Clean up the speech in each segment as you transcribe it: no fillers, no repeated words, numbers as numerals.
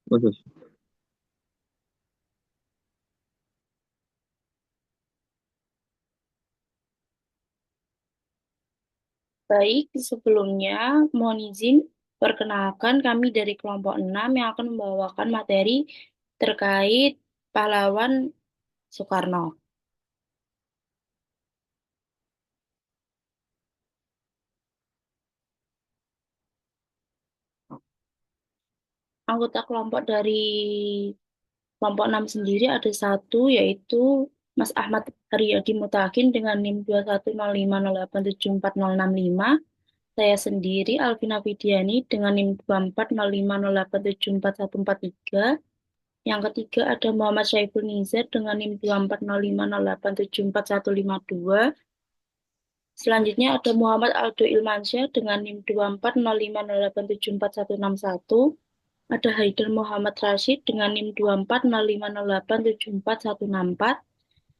Bagus. Baik, sebelumnya mohon izin perkenalkan kami dari kelompok 6 yang akan membawakan materi terkait pahlawan Soekarno. Anggota kelompok dari kelompok 6 sendiri ada satu yaitu Mas Ahmad Haryadi Mutakin dengan NIM 21050874065. Saya sendiri Alvina Widiani dengan NIM 24050874143. Yang ketiga ada Muhammad Syaiful Nizar dengan NIM 24050874152. Selanjutnya ada Muhammad Aldo Ilmansyah dengan NIM 24050874161. Ada Haidar Muhammad Rashid dengan NIM 24050874164.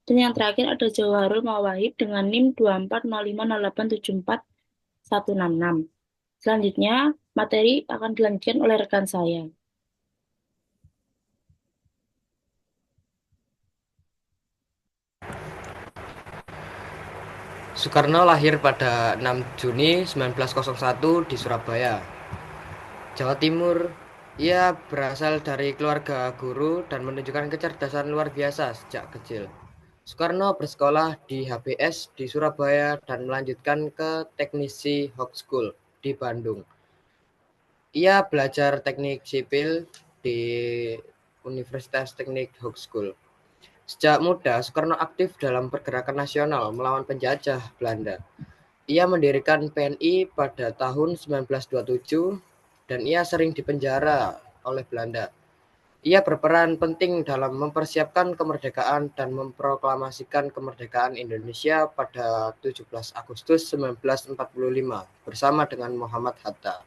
Dan yang terakhir ada Jawaharul Mawahib dengan NIM 24050744166. Selanjutnya, materi akan dilanjutkan oleh rekan saya. Soekarno lahir pada 6 Juni 1901 di Surabaya, Jawa Timur. Ia berasal dari keluarga guru dan menunjukkan kecerdasan luar biasa sejak kecil. Soekarno bersekolah di HBS di Surabaya dan melanjutkan ke Teknisi Hawk School di Bandung. Ia belajar teknik sipil di Universitas Teknik Hawk School. Sejak muda, Soekarno aktif dalam pergerakan nasional melawan penjajah Belanda. Ia mendirikan PNI pada tahun 1927 dan ia sering dipenjara oleh Belanda. Ia berperan penting dalam mempersiapkan kemerdekaan dan memproklamasikan kemerdekaan Indonesia pada 17 Agustus 1945 bersama dengan Muhammad Hatta.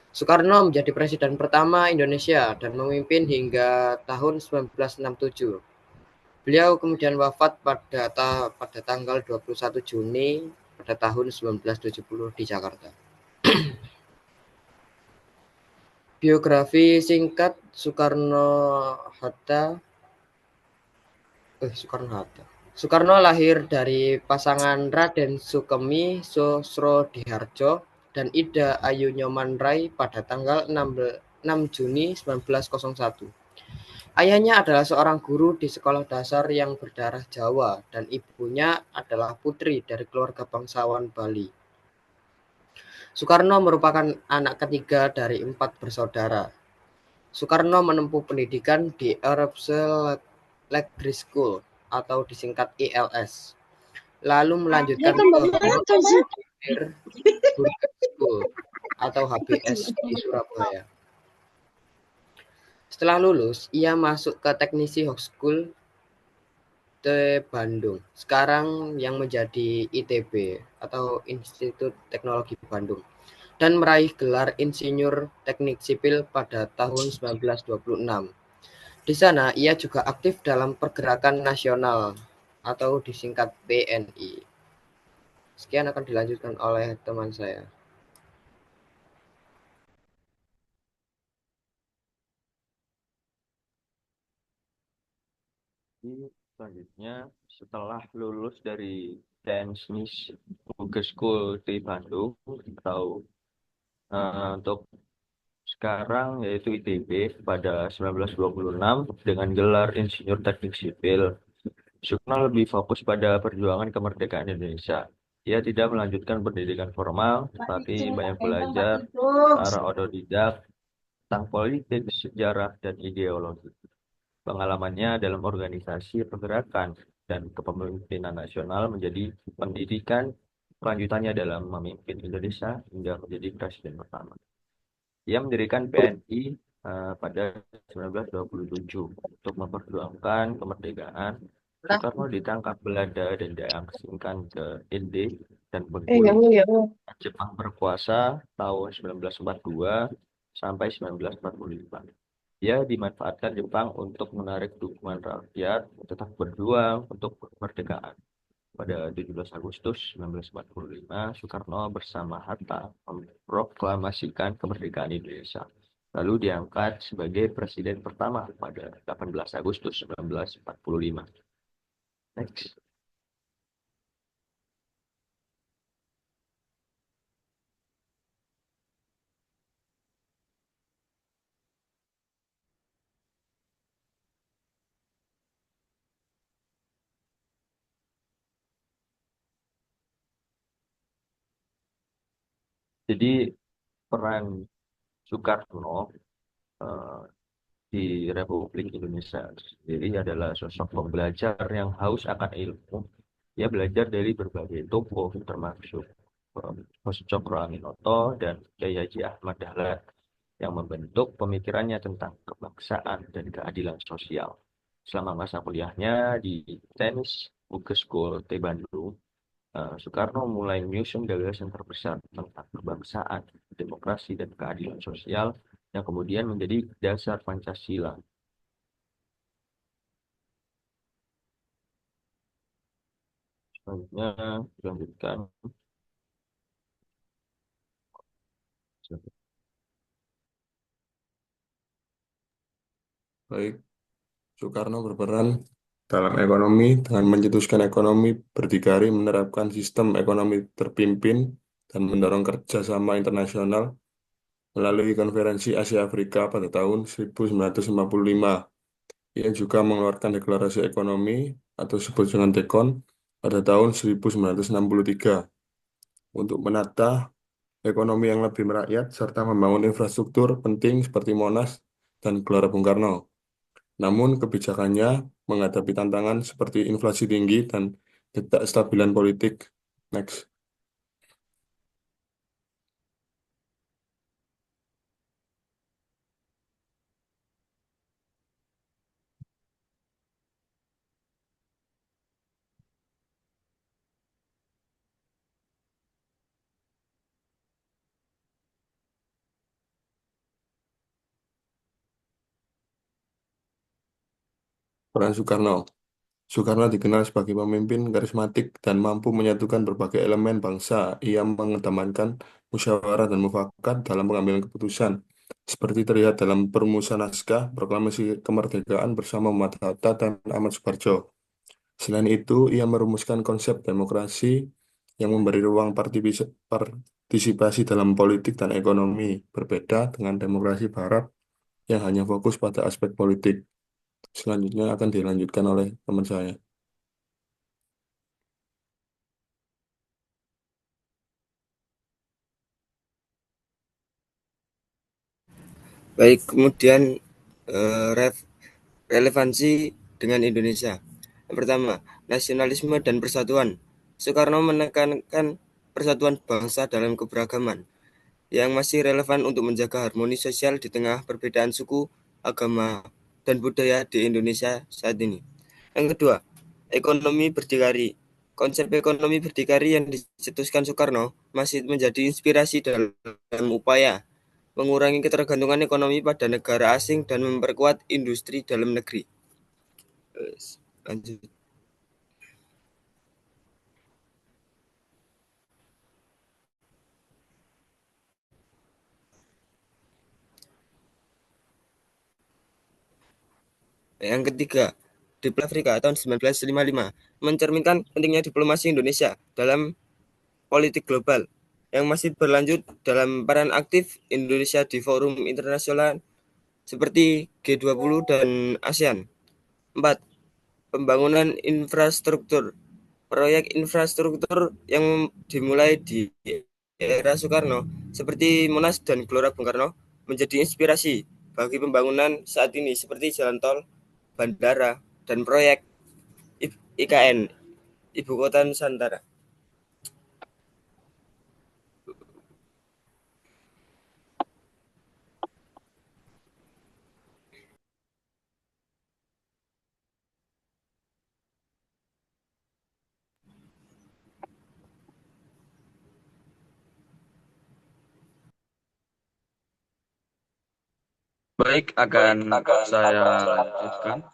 Soekarno menjadi presiden pertama Indonesia dan memimpin hingga tahun 1967. Beliau kemudian wafat pada tanggal 21 Juni pada tahun 1970 di Jakarta. Biografi singkat Soekarno-Hatta. Soekarno-Hatta. Soekarno lahir dari pasangan Raden Sukemi Sosrodihardjo dan Ida Ayu Nyoman Rai pada tanggal 6 Juni 1901. Ayahnya adalah seorang guru di sekolah dasar yang berdarah Jawa dan ibunya adalah putri dari keluarga bangsawan Bali. Soekarno merupakan anak ketiga dari 4 bersaudara. Soekarno menempuh pendidikan di Europse Legree School atau disingkat ILS, lalu melanjutkan ke Burger School atau HBS di Surabaya. Setelah lulus, ia masuk ke Teknisi Hawk School Bandung, sekarang yang menjadi ITB atau Institut Teknologi Bandung, dan meraih gelar Insinyur Teknik Sipil pada tahun 1926. Di sana ia juga aktif dalam pergerakan nasional atau disingkat PNI. Sekian akan dilanjutkan oleh teman saya. Selanjutnya, setelah lulus dari Teknis Burger School di Bandung atau untuk sekarang yaitu ITB pada 1926 dengan gelar Insinyur Teknik Sipil, Soekarno lebih fokus pada perjuangan kemerdekaan Indonesia. Ia tidak melanjutkan pendidikan formal, tetapi banyak belajar secara otodidak tentang politik, sejarah, dan ideologi. Pengalamannya dalam organisasi pergerakan dan kepemimpinan nasional menjadi pendidikan kelanjutannya dalam memimpin Indonesia hingga menjadi presiden pertama. Ia mendirikan PNI pada 1927 untuk memperjuangkan kemerdekaan. Soekarno ditangkap Belanda dan diasingkan ke Inde dan Bengkulu. Jepang berkuasa tahun 1942 sampai 1945. Ia dimanfaatkan Jepang untuk menarik dukungan rakyat tetap berjuang untuk kemerdekaan. Pada 17 Agustus 1945, Soekarno bersama Hatta memproklamasikan kemerdekaan Indonesia. lalu diangkat sebagai presiden pertama pada 18 Agustus 1945. Next. Jadi peran Soekarno eh, di Republik Indonesia sendiri adalah sosok pembelajar yang haus akan ilmu. Ia belajar dari berbagai tokoh, termasuk Cokro Aminoto dan Kiai Haji Ahmad Dahlan, yang membentuk pemikirannya tentang kebangsaan dan keadilan sosial. Selama masa kuliahnya di Tenis Bukit School T Bandung, Soekarno mulai menyusun gagasan terbesar tentang kebangsaan, demokrasi, dan keadilan sosial yang kemudian menjadi dasar Pancasila. Selanjutnya, dilanjutkan. Baik, Soekarno berperan dalam ekonomi dengan mencetuskan ekonomi berdikari, menerapkan sistem ekonomi terpimpin, dan mendorong kerjasama internasional melalui Konferensi Asia Afrika pada tahun 1955. Ia juga mengeluarkan Deklarasi Ekonomi atau disebut dengan DEKON pada tahun 1963 untuk menata ekonomi yang lebih merakyat serta membangun infrastruktur penting seperti Monas dan Gelora Bung Karno. Namun kebijakannya menghadapi tantangan seperti inflasi tinggi dan ketidakstabilan politik. Next. Peran Soekarno. Soekarno dikenal sebagai pemimpin karismatik dan mampu menyatukan berbagai elemen bangsa. Ia mengedepankan musyawarah dan mufakat dalam pengambilan keputusan, seperti terlihat dalam perumusan naskah Proklamasi Kemerdekaan bersama Muhammad Hatta dan Ahmad Subarjo. Selain itu, ia merumuskan konsep demokrasi yang memberi ruang partisipasi dalam politik dan ekonomi, berbeda dengan demokrasi Barat yang hanya fokus pada aspek politik. Selanjutnya akan dilanjutkan oleh teman saya. Baik, kemudian relevansi dengan Indonesia. Yang pertama, nasionalisme dan persatuan. Soekarno menekankan persatuan bangsa dalam keberagaman yang masih relevan untuk menjaga harmoni sosial di tengah perbedaan suku, agama, dan budaya di Indonesia saat ini. Yang kedua, ekonomi berdikari. Konsep ekonomi berdikari yang dicetuskan Soekarno masih menjadi inspirasi dalam upaya mengurangi ketergantungan ekonomi pada negara asing dan memperkuat industri dalam negeri. Lanjut. Yang ketiga, Diplomasi Afrika tahun 1955 mencerminkan pentingnya diplomasi Indonesia dalam politik global yang masih berlanjut dalam peran aktif Indonesia di forum internasional seperti G20 dan ASEAN. 4. Pembangunan infrastruktur. Proyek infrastruktur yang dimulai di era Soekarno seperti Monas dan Gelora Bung Karno menjadi inspirasi bagi pembangunan saat ini seperti jalan tol, bandara, dan proyek IKN, Ibu Kota Nusantara. Baik, akan saya lanjutkan.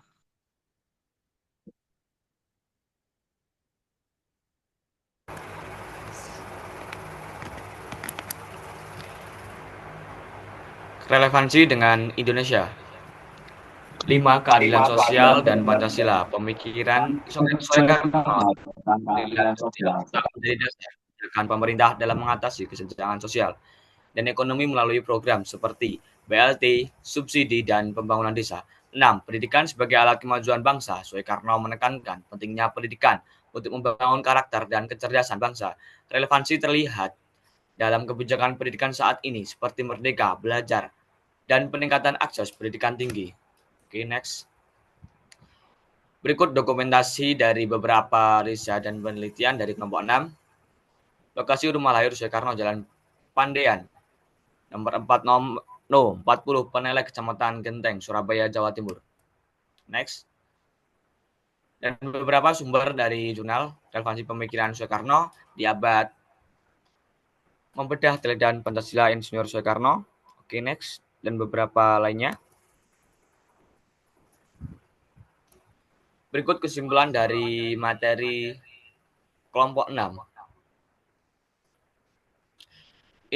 Relevansi dengan Indonesia. 5. Keadilan sosial dan Pancasila. Pemikiran Soekarno keadilan sosial menjadi dasar kebijakan pemerintah dalam mengatasi kesenjangan sosial dan ekonomi melalui program seperti BLT, subsidi, dan pembangunan desa. 6. Pendidikan sebagai alat kemajuan bangsa. Soekarno menekankan pentingnya pendidikan untuk membangun karakter dan kecerdasan bangsa. Relevansi terlihat dalam kebijakan pendidikan saat ini seperti Merdeka, Belajar, dan peningkatan akses pendidikan tinggi. Oke, next. Berikut dokumentasi dari beberapa riset dan penelitian dari kelompok 6. Lokasi rumah lahir Soekarno, Jalan Pandean, nomor 40 Penelek, Kecamatan Genteng, Surabaya, Jawa Timur. Next. Dan beberapa sumber dari jurnal relevansi pemikiran Soekarno di abad membedah teledan Pancasila Insinyur Soekarno. Oke, next. Dan beberapa lainnya. Berikut kesimpulan dari materi kelompok 6.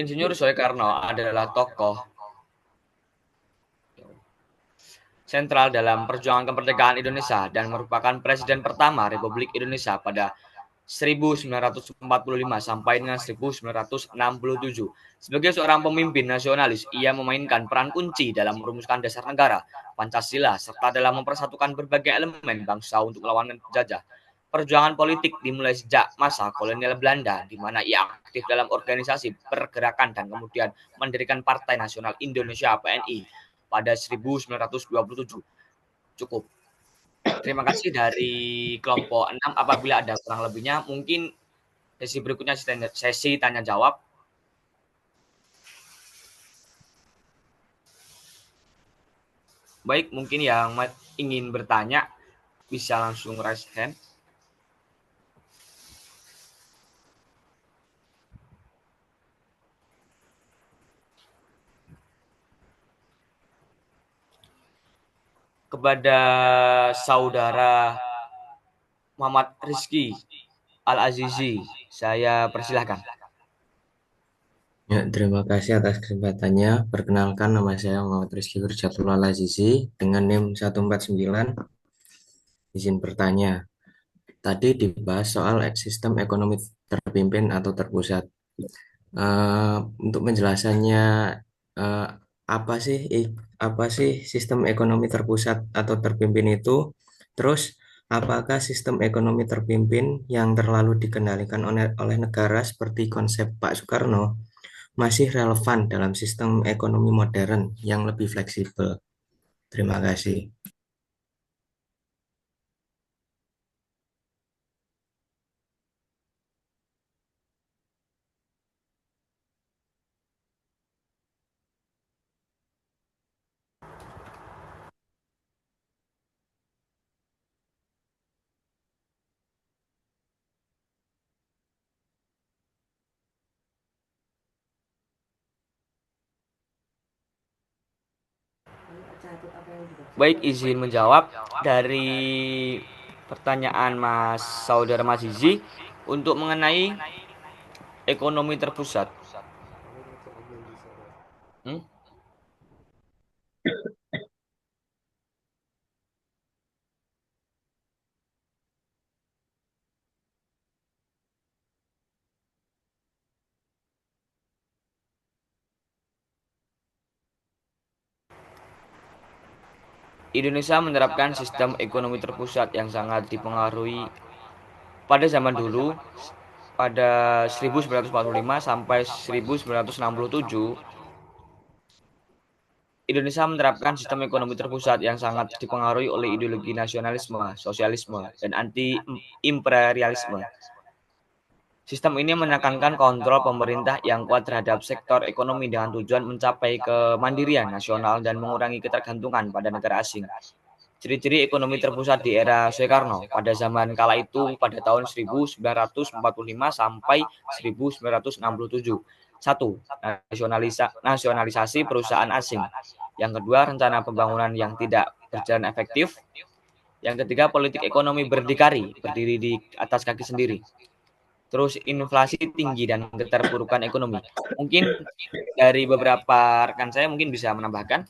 Insinyur Soekarno adalah tokoh sentral dalam perjuangan kemerdekaan Indonesia dan merupakan presiden pertama Republik Indonesia pada 1945 sampai dengan 1967. Sebagai seorang pemimpin nasionalis, ia memainkan peran kunci dalam merumuskan dasar negara, Pancasila, serta dalam mempersatukan berbagai elemen bangsa untuk melawan penjajah. Perjuangan politik dimulai sejak masa kolonial Belanda, di mana ia aktif dalam organisasi pergerakan dan kemudian mendirikan Partai Nasional Indonesia (PNI) pada 1927. Cukup. Terima kasih dari kelompok 6. Apabila ada kurang lebihnya, mungkin sesi berikutnya sesi tanya jawab. Baik, mungkin yang ingin bertanya bisa langsung raise hand. Kepada saudara Muhammad Rizky Al-Azizi, saya persilahkan. Ya, terima kasih atas kesempatannya. Perkenalkan, nama saya Muhammad Rizky Hurjatul Al-Azizi dengan NIM 149. Izin bertanya. Tadi dibahas soal sistem ekonomi terpimpin atau terpusat. Untuk penjelasannya, eh, apa sih sistem ekonomi terpusat atau terpimpin itu? Terus, apakah sistem ekonomi terpimpin yang terlalu dikendalikan oleh negara seperti konsep Pak Soekarno masih relevan dalam sistem ekonomi modern yang lebih fleksibel? Terima kasih. Baik, izin menjawab dari pertanyaan saudara Mas Zizi untuk mengenai ekonomi terpusat. Indonesia menerapkan sistem ekonomi terpusat yang sangat dipengaruhi pada zaman dulu, pada 1945 sampai 1967. Indonesia menerapkan sistem ekonomi terpusat yang sangat dipengaruhi oleh ideologi nasionalisme, sosialisme, dan anti-imperialisme. Sistem ini menekankan kontrol pemerintah yang kuat terhadap sektor ekonomi dengan tujuan mencapai kemandirian nasional dan mengurangi ketergantungan pada negara asing. Ciri-ciri ekonomi terpusat di era Soekarno pada zaman kala itu pada tahun 1945 sampai 1967. 1. Nasionalisasi perusahaan asing. Yang kedua, rencana pembangunan yang tidak berjalan efektif. Yang ketiga, politik ekonomi berdikari, berdiri di atas kaki sendiri. terus inflasi tinggi dan keterpurukan ekonomi. Mungkin dari beberapa rekan saya mungkin bisa menambahkan.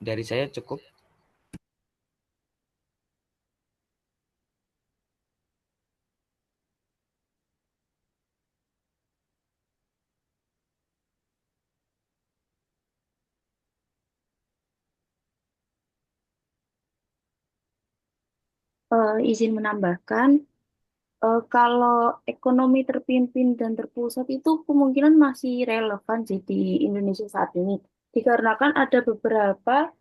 Dari saya cukup. Izin menambahkan, kalau ekonomi terpimpin dan terpusat itu kemungkinan masih relevan sih di Indonesia saat ini. Dikarenakan ada beberapa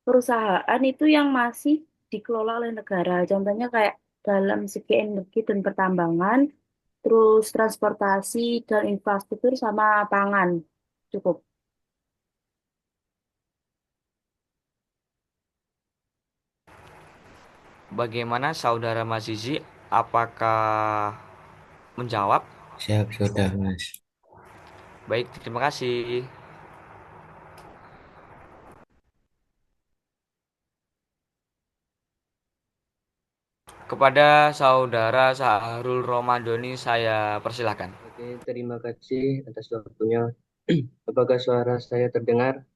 perusahaan itu yang masih dikelola oleh negara. Contohnya kayak dalam segi energi dan pertambangan, terus transportasi dan infrastruktur sama pangan. Cukup. Bagaimana saudara Mas Zizi? Apakah menjawab? Siap, sudah, Mas. Baik, terima kasih. Kepada saudara Sahrul Romadhoni saya persilahkan. Oke, terima kasih atas waktunya. Apakah suara saya terdengar?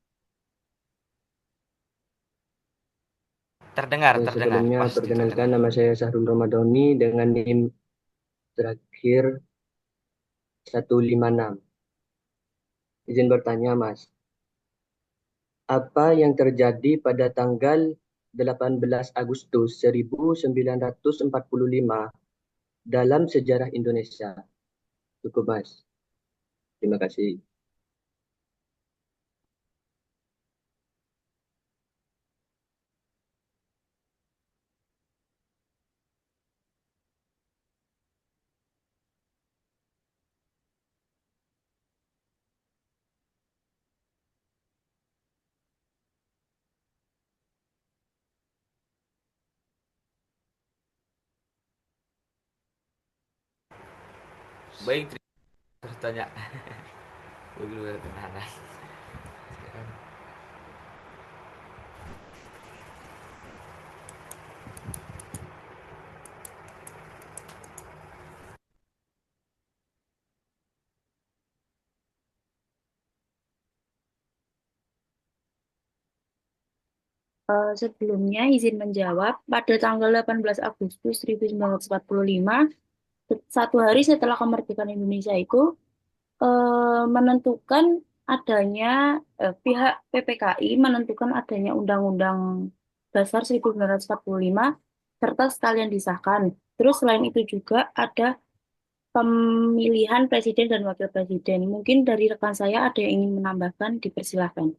Terdengar, terdengar, Sebelumnya pasti perkenalkan terdengar. nama saya Sahrul Ramadhani dengan NIM terakhir 156. Izin bertanya, Mas. Apa yang terjadi pada tanggal 18 Agustus 1945 dalam sejarah Indonesia? Cukup, Mas. Terima kasih. Baik, bertanya. Dulu bertanya. Sebelumnya izin menjawab, pada tanggal 18 Agustus 1945, satu hari setelah kemerdekaan Indonesia itu, menentukan adanya, pihak PPKI menentukan adanya Undang-Undang Dasar 1945 serta sekalian disahkan. Terus selain itu juga ada pemilihan presiden dan wakil presiden. Mungkin dari rekan saya ada yang ingin menambahkan, dipersilahkan.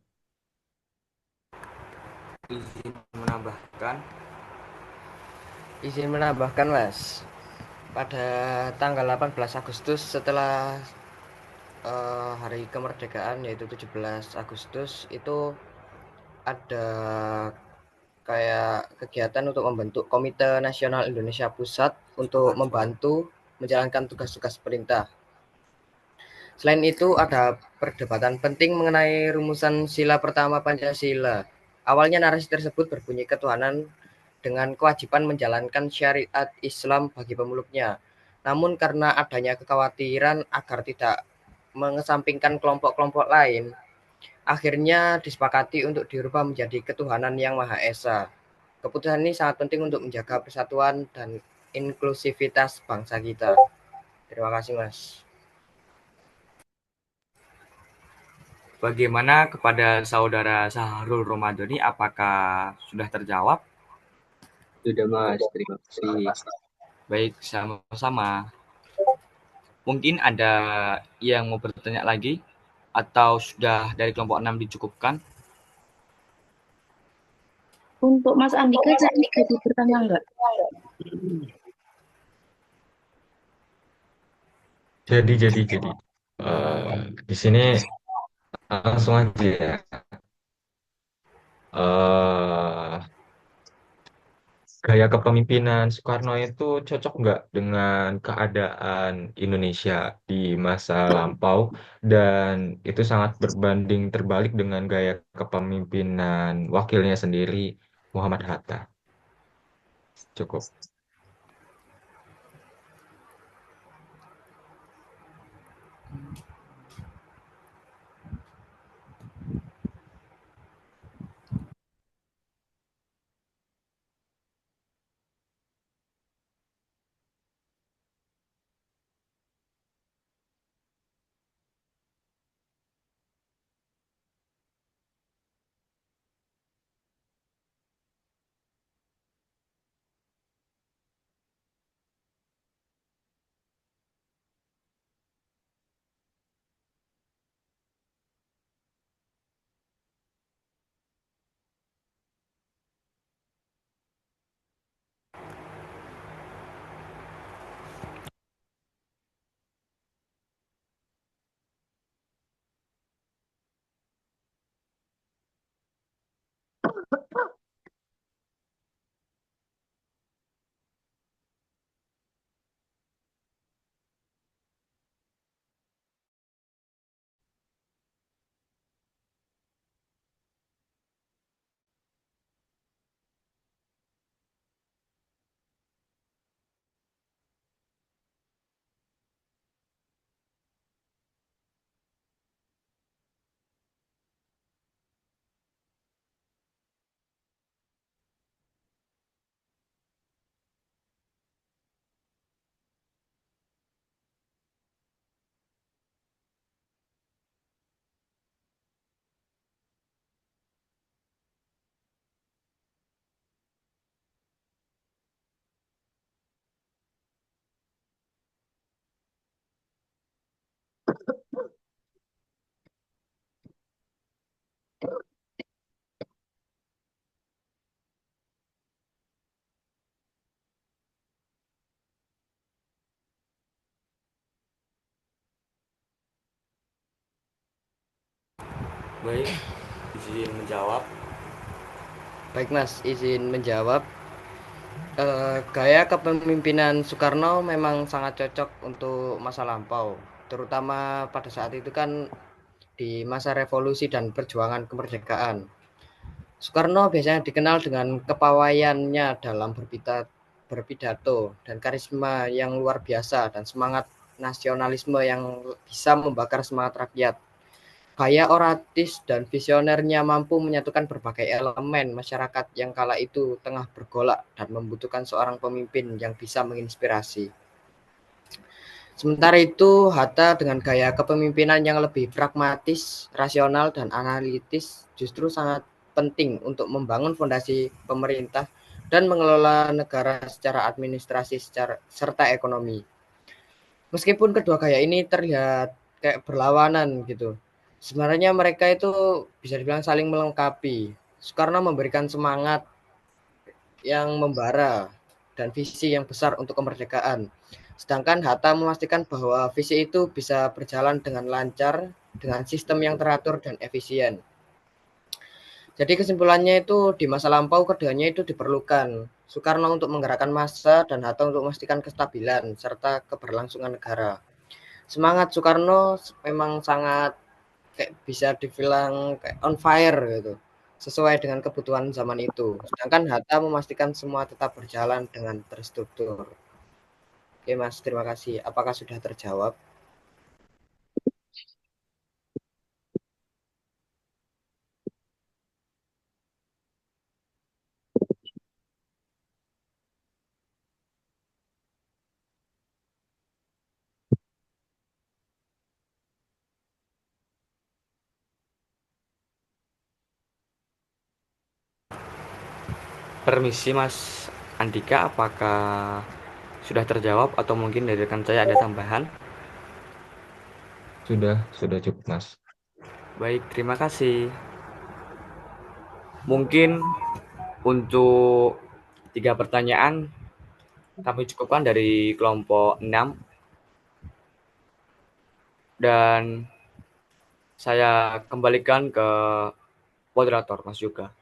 Izin menambahkan. Izin menambahkan, Mas. Pada tanggal 18 Agustus setelah hari kemerdekaan yaitu 17 Agustus itu ada kayak kegiatan untuk membentuk Komite Nasional Indonesia Pusat untuk membantu menjalankan tugas-tugas perintah. Selain itu ada perdebatan penting mengenai rumusan sila pertama Pancasila. Awalnya narasi tersebut berbunyi ketuhanan dengan kewajiban menjalankan syariat Islam bagi pemeluknya. Namun karena adanya kekhawatiran agar tidak mengesampingkan kelompok-kelompok lain, akhirnya disepakati untuk dirubah menjadi ketuhanan yang Maha Esa. Keputusan ini sangat penting untuk menjaga persatuan dan inklusivitas bangsa kita. Terima kasih, Mas. Bagaimana kepada saudara Sahrul Romadhoni? Apakah sudah terjawab? Sudah, Mas. Terima kasih. Baik, sama-sama. Mungkin ada yang mau bertanya lagi? Atau sudah dari kelompok 6 dicukupkan? Untuk Mas Andika, jadi bertanya enggak? Jadi. Di sini langsung aja ya. Eh, Gaya kepemimpinan Soekarno itu cocok nggak dengan keadaan Indonesia di masa lampau dan itu sangat berbanding terbalik dengan gaya kepemimpinan wakilnya sendiri Muhammad Hatta. Cukup. Baik, izin menjawab. Baik Mas, izin menjawab. Gaya kepemimpinan Soekarno memang sangat cocok untuk masa lampau, terutama pada saat itu kan di masa revolusi dan perjuangan kemerdekaan. Soekarno biasanya dikenal dengan kepawaiannya dalam berpidato dan karisma yang luar biasa dan semangat nasionalisme yang bisa membakar semangat rakyat. Gaya oratif dan visionernya mampu menyatukan berbagai elemen masyarakat yang kala itu tengah bergolak dan membutuhkan seorang pemimpin yang bisa menginspirasi. Sementara itu, Hatta dengan gaya kepemimpinan yang lebih pragmatis, rasional, dan analitis justru sangat penting untuk membangun fondasi pemerintah dan mengelola negara secara administrasi serta ekonomi. Meskipun kedua gaya ini terlihat kayak berlawanan gitu, sebenarnya mereka itu bisa dibilang saling melengkapi. Soekarno memberikan semangat yang membara dan visi yang besar untuk kemerdekaan. Sedangkan Hatta memastikan bahwa visi itu bisa berjalan dengan lancar, dengan sistem yang teratur dan efisien. Jadi kesimpulannya itu di masa lampau keduanya itu diperlukan. Soekarno untuk menggerakkan massa dan Hatta untuk memastikan kestabilan serta keberlangsungan negara. Semangat Soekarno memang sangat kayak bisa dibilang kayak on fire gitu, sesuai dengan kebutuhan zaman itu. Sedangkan Hatta memastikan semua tetap berjalan dengan terstruktur. Oke Mas, terima kasih. Apakah sudah terjawab? Permisi Mas Andika, apakah sudah terjawab atau mungkin dari rekan saya ada tambahan? Sudah cukup, Mas. Baik, terima kasih. Mungkin untuk 3 pertanyaan kami cukupkan dari kelompok 6 dan saya kembalikan ke moderator Mas Yoga.